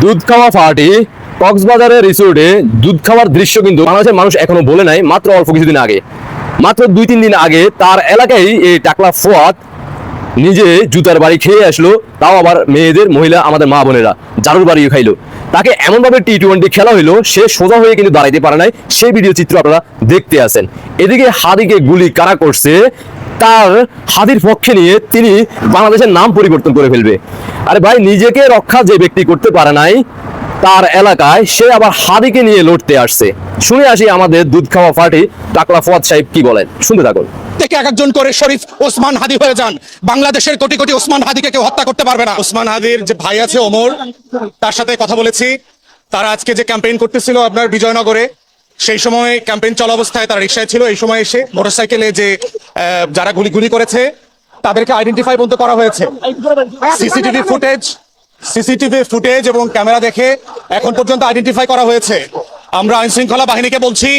দুধ খাওয়া পার্টি কক্সবাজারের রিসোর্টে দুধ খাওয়ার দৃশ্য কিন্তু বাংলাদেশের মানুষ এখনো বলে নাই। মাত্র অল্প কিছুদিন আগে, মাত্র 2-3 দিন আগে তার এলাকায় এই টাকলা ফুয়াদ নিজে জুতার বাড়ি খেয়ে আসলো, তাও আবার মেয়েদের মহিলা আমাদের মা বোনেরা জারুর বাড়ি খাইলো। তাকে এমনভাবে টি-20 খেলা হইলো, সে সোজা হয়ে কিন্তু দাঁড়াইতে পারে নাই। সেই ভিডিও চিত্র আপনারা দেখতে আছেন। এদিকে হাদিকে গুলি কারা করছে, তার হাদির পক্ষে নিয়ে তিনি বাংলাদেশের নাম পরিবর্তন করে ফেলবে। আরে ভাই, নিজেকে রক্ষা যে ব্যক্তি করতে পারে নাই তার এলাকায় সে আবার হাদিকে নিয়ে লড়তে আসছে। শুনে আসি আমাদের দুধ খাওয়া পার্টি টাকলা ফুয়াদ সাহেব কি বলেন, শুনতে থাকুন। থেকে একজন করে শরীফ ওসমান হাদি হয়ে যান। বাংলাদেশের কোটি কোটি ওসমান হাদিকে কেউ হত্যা করতে পারবে না। ওসমান হাদির যে ভাই আছে ওমর, তার সাথে কথা বলেছি। তারা আজকে যে ক্যাম্পেইন করতেছিল আপনার বিজয়নগরে, সেই সময় ক্যাম্পেইন চলা অবস্থায় তারা রিকশায় ছিল। এই সময় এসে মোটরসাইকেলে যে যারা গুলি করেছে তাদেরকে আইডেন্টিফাই পর্যন্ত করা হয়েছে। সিসিটিভি ফুটেজ এবং ক্যামেরা দেখে এখন পর্যন্ত আইডেন্টিফাই করা হয়েছে। আমরা আইন শৃঙ্খলা বাহিনীকে বলছি,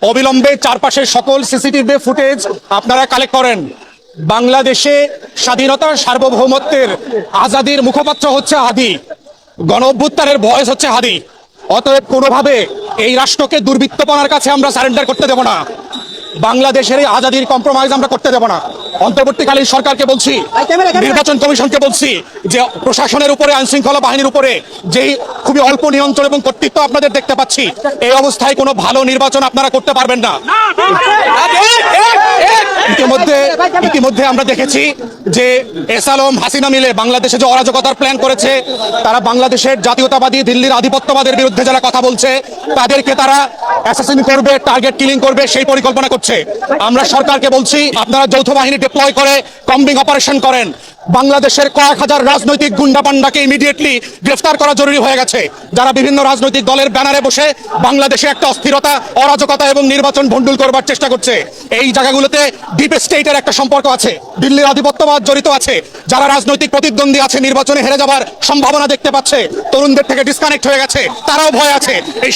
অবিলম্বে চারপাশের সকল সিসিটিভি ফুটেজ আপনারা কালেক্ট করেন। বাংলাদেশে স্বাধীনতার সার্বভৌমত্বের আজাদির মুখপাত্র হচ্ছে হাদি, গণ অভ্যুত্থানের ভয়েস হচ্ছে হাদি। অতএব কোনোভাবে এই রাষ্ট্রকে দুর্বৃত্তপনার কাছে আমরা সারেন্ডার করতে দেব না। বাংলাদেশের এই আজাদির কম্প্রোমাইজ আমরা করতে দেব না। অন্তর্বর্তীকালীন সরকারকে বলছি, নির্বাচন কমিশনকে বলছি যে প্রশাসনের উপরে, আইন শৃঙ্খলা বাহিনীর উপরে যেই খুবই অল্প নিয়ন্ত্রণ এবং কর্তৃত্ব আপনাদের দেখতে পাচ্ছি, এই অবস্থায় কোনো ভালো নির্বাচন আপনারা করতে পারবেন না। ইতিমধ্যে আমরা দেখেছি যে এস আলম হাসিনা মিলে বাংলাদেশে যে অরাজকতার প্ল্যান করেছে, তারা বাংলাদেশের জাতীয়তাবাদী দিল্লির আধিপত্যবাদের বিরুদ্ধে যারা কথা বলছে তাদেরকে তারা অ্যাসাসিন করবে, টার্গেট কিলিং করবে, সেই পরিকল্পনা করছে। আমরা সরকারকে বলছি, আপনারা যৌথ বাহিনী ডিপ্লয় করে কম্বিং অপারেশন করেন। বাংলাদেশের কয়েক হাজার রাজনৈতিক গুন্ডা পান্ডাকে ইমিডিয়েটলি গ্রেফতার করা জরুরি হয়ে গেছে, যারা বিভিন্ন রাজনৈতিক দলের ব্যানারে বসে বাংলাদেশে একটা অস্থিরতা, অরাজকতা এবং নির্বাচন ভণ্ডুল করবার চেষ্টা করছে। এই জায়গাগুলোতে ডিপ স্টেটের একটা সম্পর্ক আছে, দিল্লির আধিপত্যবাদ জড়িত আছে। যারা রাজনৈতিক প্রতিদ্বন্দ্বী আছে, নির্বাচনে হেরে যাবার সম্ভাবনা দেখতে পাচ্ছে, তরুণদের থেকে ডিসকানেক্ট হয়ে গেছে, তারাও ভয় আছে। এই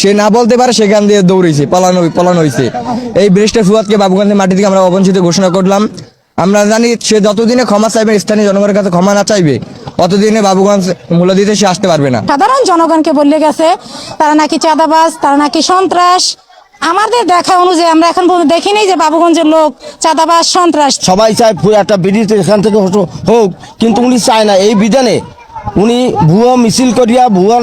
সে না বলতে পারে, সেখান দিয়ে দৌড়েছে, পালানো হয়েছে। এই ব্রিজটা ফুয়াদকে বাবুগঞ্জের মাটি থেকে আমরা অবঞ্চিত ঘোষণা করলাম। আমরা জানি সে যতদিনে ক্ষমা চাইবে, স্থানীয় জনগণের কাছে ক্ষমা না চাইবে, অতদিনে বাবুগঞ্জ মূল্য দিতে সে আসতে পারবে না। সাধারণ জনগণকে বলে গেছে তারা নাকি চাঁদাবাজ, তারা নাকি সন্ত্রাস। আমাদের দেখা অনুযায়ী আমরা এখন পর্যন্ত দেখিনি যে বাবুগঞ্জের লোক চাঁদাবাজ, সন্ত্রাস। সবাই চায় একটা ব্রিজ এখান থেকে হোক, কিন্তু উনি চায় না। এই বিধানে উনি ভুয়া মিছিল করিয়া, ভুয়া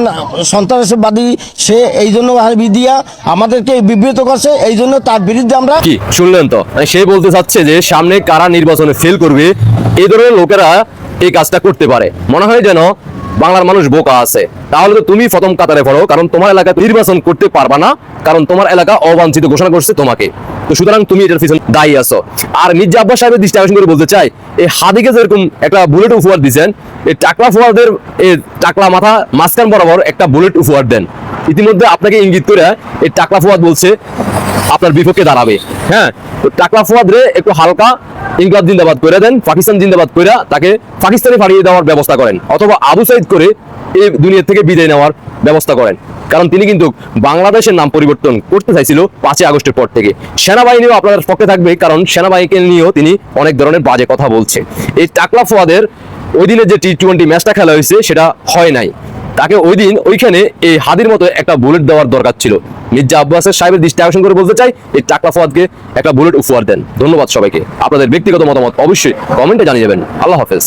সন্ত্রাসবাদী সে এই জন্য দিয়া আমাদেরকে বিব্রত করছে। এই জন্য তার বিরুদ্ধে আমরা কি শুনলেন তো, সে বলতে চাচ্ছে যে সামনে কারা নির্বাচনে ফেল করবে, এই ধরনের লোকেরা এই কাজটা করতে পারে। মনে হয় যেন বাংলার মানুষ বোকা আছে। তাহলে তো তুমি প্রথম কাতারে পড়ো, কারণ তোমার এলাকায় নির্বাচন করতে পারবা না, কারণ তোমার এলাকা অবাঞ্ছিত ঘোষণা করছে তোমাকে। তো সুতরাং তুমি এটার পিছনে দায়ী আছো। আর মির্জা আব্বাস সাহেবের দৃষ্টি আকর্ষণ করে বলতে চাই, এই হাদিকে যেরকম একটা বুলেট উপহার দিচ্ছেন, এই টাকলা ফুয়াদের এই টাকলা মাথা মাঝখান বরাবর একটা বুলেট উপহার দেন। ইতিমধ্যে আপনাকে ইঙ্গিত করে এই টাকলা ফুয়াদ বলছে আপনার বিপক্ষে দাঁড়াবে। হ্যাঁ, তো টাকলা ফুয়াদ রে একটু হালকা ইনকলাব জিন্দাবাদ করে দেন, পাকিস্তান জিন্দাবাদ করে তাকে পাকিস্তানে পাঠিয়ে দেওয়ার ব্যবস্থা করেন, অথবা আবু সাইদ করে এই দুনিয়া থেকে বিদায় নেওয়ার ব্যবস্থা করেন। কারণ তিনি কিন্তু বাংলাদেশের নাম পরিবর্তন করতে চাইছিল 5 আগস্টের পর থেকে। সেনাবাহিনীও আপনাদের পক্ষে থাকবে, কারণ সেনাবাহিনীকে নিয়েও তিনি অনেক ধরনের বাজে কথা বলছে। এই টাকলা ফুয়াদের ওই দিনের যে টি-20 ম্যাচটা খেলা হয়েছে সেটা হয় নাই। তাকে ওই দিন ওইখানে এই হাদির মতো একটা বুলেট দেওয়ার দরকার ছিল। মির্জা আব্বাসের সাহেবের দৃষ্টি আকর্ষণ করে বলতে চাই, এই টাকলা ফুয়াদকে একটা বুলেট উপহার দেন। ধন্যবাদ সবাইকে। আপনাদের ব্যক্তিগত মতামত অবশ্যই কমেন্টে জানিয়ে যাবেন। আল্লাহ হাফেজ।